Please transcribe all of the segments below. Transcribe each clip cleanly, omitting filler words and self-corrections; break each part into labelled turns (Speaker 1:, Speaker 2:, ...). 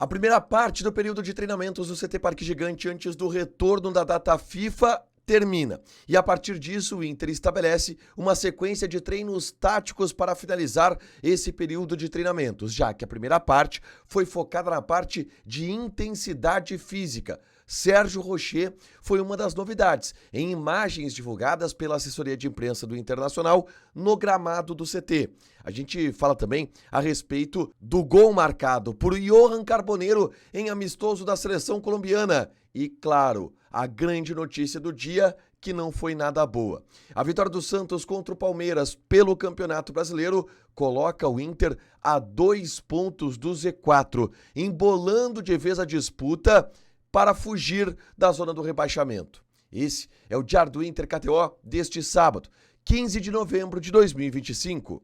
Speaker 1: A primeira parte do período de treinamentos do CT Parque Gigante antes do retorno da data FIFA termina. E a partir disso, o Inter estabelece uma sequência de treinos táticos para finalizar esse período de treinamentos, já que a primeira parte foi focada na parte de intensidade física. Sérgio Rocher foi uma das novidades em imagens divulgadas pela assessoria de imprensa do Internacional no gramado do CT. A gente fala também a respeito do gol marcado por Johan Carboneiro em amistoso da seleção colombiana. E, claro, a grande notícia do dia, que não foi nada boa. A vitória do Santos contra o Palmeiras pelo Campeonato Brasileiro coloca o Inter a 2 pontos do Z4, embolando de vez a disputa para fugir da zona do rebaixamento. Esse é o Diário do Inter KTO deste sábado, 15 de novembro de 2025.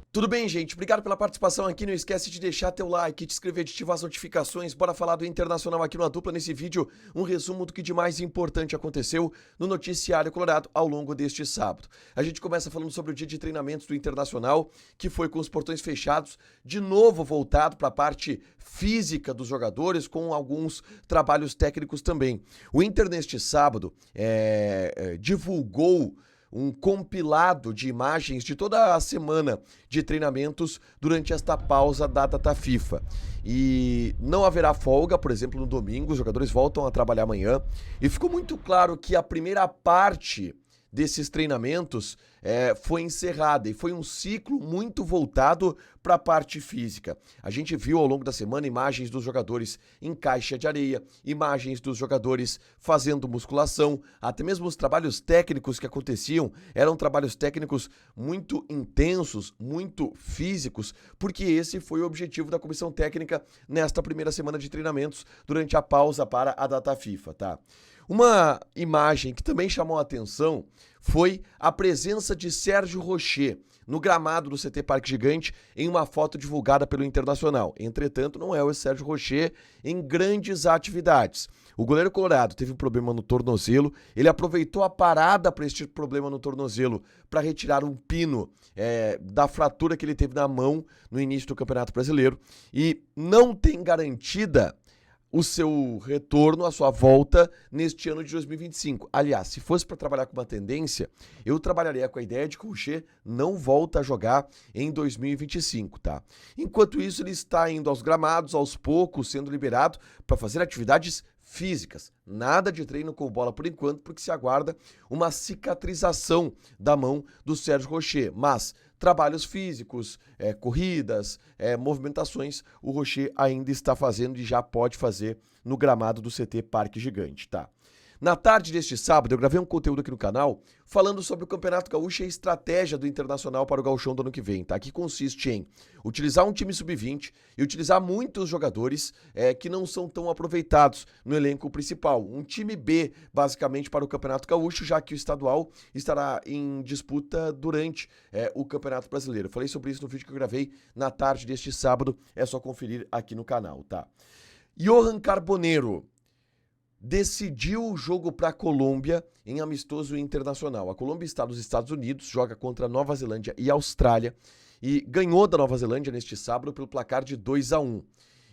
Speaker 1: Tudo bem, gente? Obrigado pela participação aqui. Não esquece de deixar teu like, de inscrever, de ativar as notificações. Bora falar do Internacional aqui no A Dupla. Nesse vídeo, um resumo do que de mais importante aconteceu no noticiário colorado ao longo deste sábado. A gente começa falando sobre o dia de treinamentos do Internacional, que foi com os portões fechados, de novo voltado para a parte física dos jogadores, com alguns trabalhos técnicos também. O Inter, neste sábado, divulgou um compilado de imagens de toda a semana de treinamentos durante esta pausa da data FIFA. E não haverá folga, por exemplo, no domingo, os jogadores voltam a trabalhar amanhã. E ficou muito claro que a primeira parte desses treinamentos foi encerrada e foi um ciclo muito voltado para a parte física. A gente viu ao longo da semana imagens dos jogadores em caixa de areia, imagens dos jogadores fazendo musculação, até mesmo os trabalhos técnicos que aconteciam eram trabalhos técnicos muito intensos, muito físicos, porque esse foi o objetivo da comissão técnica nesta primeira semana de treinamentos durante a pausa para a data FIFA, tá? Uma imagem que também chamou a atenção foi a presença de Sérgio Rocher no gramado do CT Parque Gigante em uma foto divulgada pelo Internacional. Entretanto, não é o Sérgio Rocher em grandes atividades. O goleiro colorado teve um problema no tornozelo, ele aproveitou a parada para este problema no tornozelo para retirar um pino da fratura que ele teve na mão no início do Campeonato Brasileiro e não tem garantida o seu retorno, a sua volta neste ano de 2025. Aliás, se fosse para trabalhar com uma tendência, eu trabalharia com a ideia de que o Rocher não volta a jogar em 2025, tá? Enquanto isso, ele está indo aos gramados, aos poucos, sendo liberado para fazer atividades físicas. Nada de treino com bola por enquanto, porque se aguarda uma cicatrização da mão do Sérgio Rocher. Mas trabalhos físicos, corridas, movimentações, o Rocher ainda está fazendo e já pode fazer no gramado do CT Parque Gigante, tá? Na tarde deste sábado, eu gravei um conteúdo aqui no canal falando sobre o Campeonato Gaúcho e a estratégia do Internacional para o Gauchão do ano que vem, tá? Que consiste em utilizar um time sub-20 e utilizar muitos jogadores que não são tão aproveitados no elenco principal. Um time B, basicamente, para o Campeonato Gaúcho, já que o estadual estará em disputa durante o Campeonato Brasileiro. Eu falei sobre isso no vídeo que eu gravei na tarde deste sábado, é só conferir aqui no canal, tá? Johan Carboneiro decidiu o jogo para a Colômbia em amistoso internacional. A Colômbia está nos Estados Unidos, joga contra Nova Zelândia e Austrália e ganhou da Nova Zelândia neste sábado pelo placar de 2-1.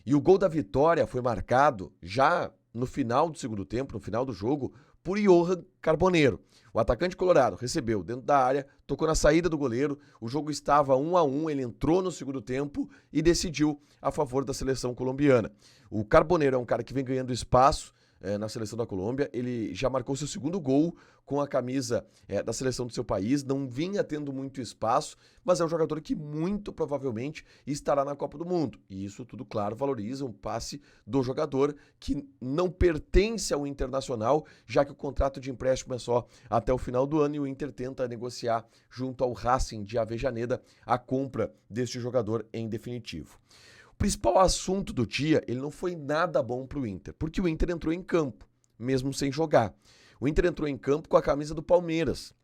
Speaker 1: E o gol da vitória foi marcado já no final do segundo tempo, no final do jogo, por Johan Carboneiro. O atacante colorado recebeu dentro da área, tocou na saída do goleiro, o jogo estava 1-1, ele entrou no segundo tempo e decidiu a favor da seleção colombiana. O Carboneiro é um cara que vem ganhando espaço na seleção da Colômbia, ele já marcou seu segundo gol com a camisa da seleção do seu país, não vinha tendo muito espaço, mas é um jogador que muito provavelmente estará na Copa do Mundo, e isso tudo, claro, valoriza um passe do jogador que não pertence ao Internacional, já que o contrato de empréstimo é só até o final do ano e o Inter tenta negociar junto ao Racing de Avejaneda a compra deste jogador em definitivo. O principal assunto do dia, ele não foi nada bom para o Inter, porque o Inter entrou em campo, mesmo sem jogar. O Inter entrou em campo com a camisa do Palmeiras,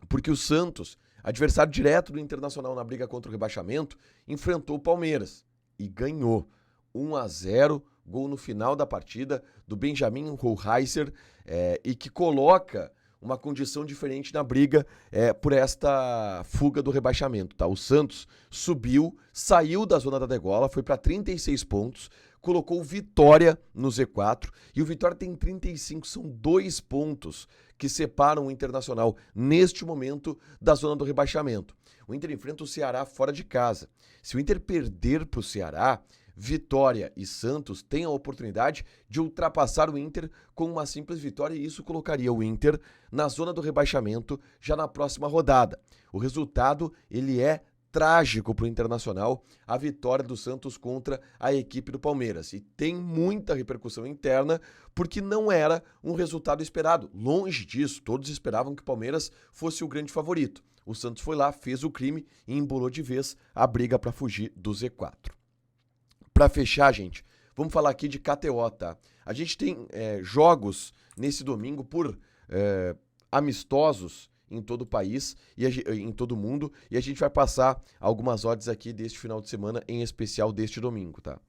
Speaker 1: porque o Santos, adversário direto do Internacional na briga contra o rebaixamento, enfrentou o Palmeiras e ganhou 1-0, gol no final da partida do Benjamin Hohlheiser, e que coloca uma condição diferente na briga por esta fuga do rebaixamento, tá? O Santos subiu, saiu da zona da degola, foi para 36 pontos, colocou o Vitória no Z4 e o Vitória tem 35, são 2 pontos que separam o Internacional neste momento da zona do rebaixamento. O Inter enfrenta o Ceará fora de casa. Se o Inter perder para o Ceará, Vitória e Santos têm a oportunidade de ultrapassar o Inter com uma simples vitória e isso colocaria o Inter na zona do rebaixamento já na próxima rodada. O resultado, ele é trágico para o Internacional, a vitória do Santos contra a equipe do Palmeiras. E tem muita repercussão interna, porque não era um resultado esperado. Longe disso, todos esperavam que o Palmeiras fosse o grande favorito. O Santos foi lá, fez o crime e embolou de vez a briga para fugir do Z4. Para fechar, gente, vamos falar aqui de KTO, tá? A gente tem jogos nesse domingo por amistosos em todo o país e em todo o mundo, e a gente vai passar algumas odds aqui deste final de semana, em especial deste domingo, tá?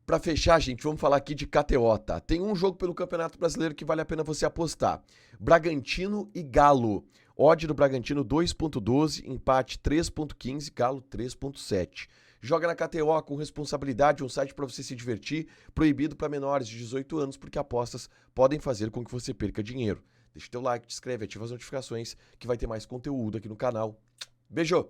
Speaker 1: Para fechar, gente, vamos falar aqui de KTO, tá? Tem um jogo pelo Campeonato Brasileiro que vale a pena você apostar. Bragantino e Galo. Odd do Bragantino 2.12, empate 3.15, Galo 3.7. Joga na KTO com responsabilidade, um site para você se divertir, proibido para menores de 18 anos, porque apostas podem fazer com que você perca dinheiro. Deixa o teu like, te inscreve, ativa as notificações, que vai ter mais conteúdo aqui no canal. Beijo!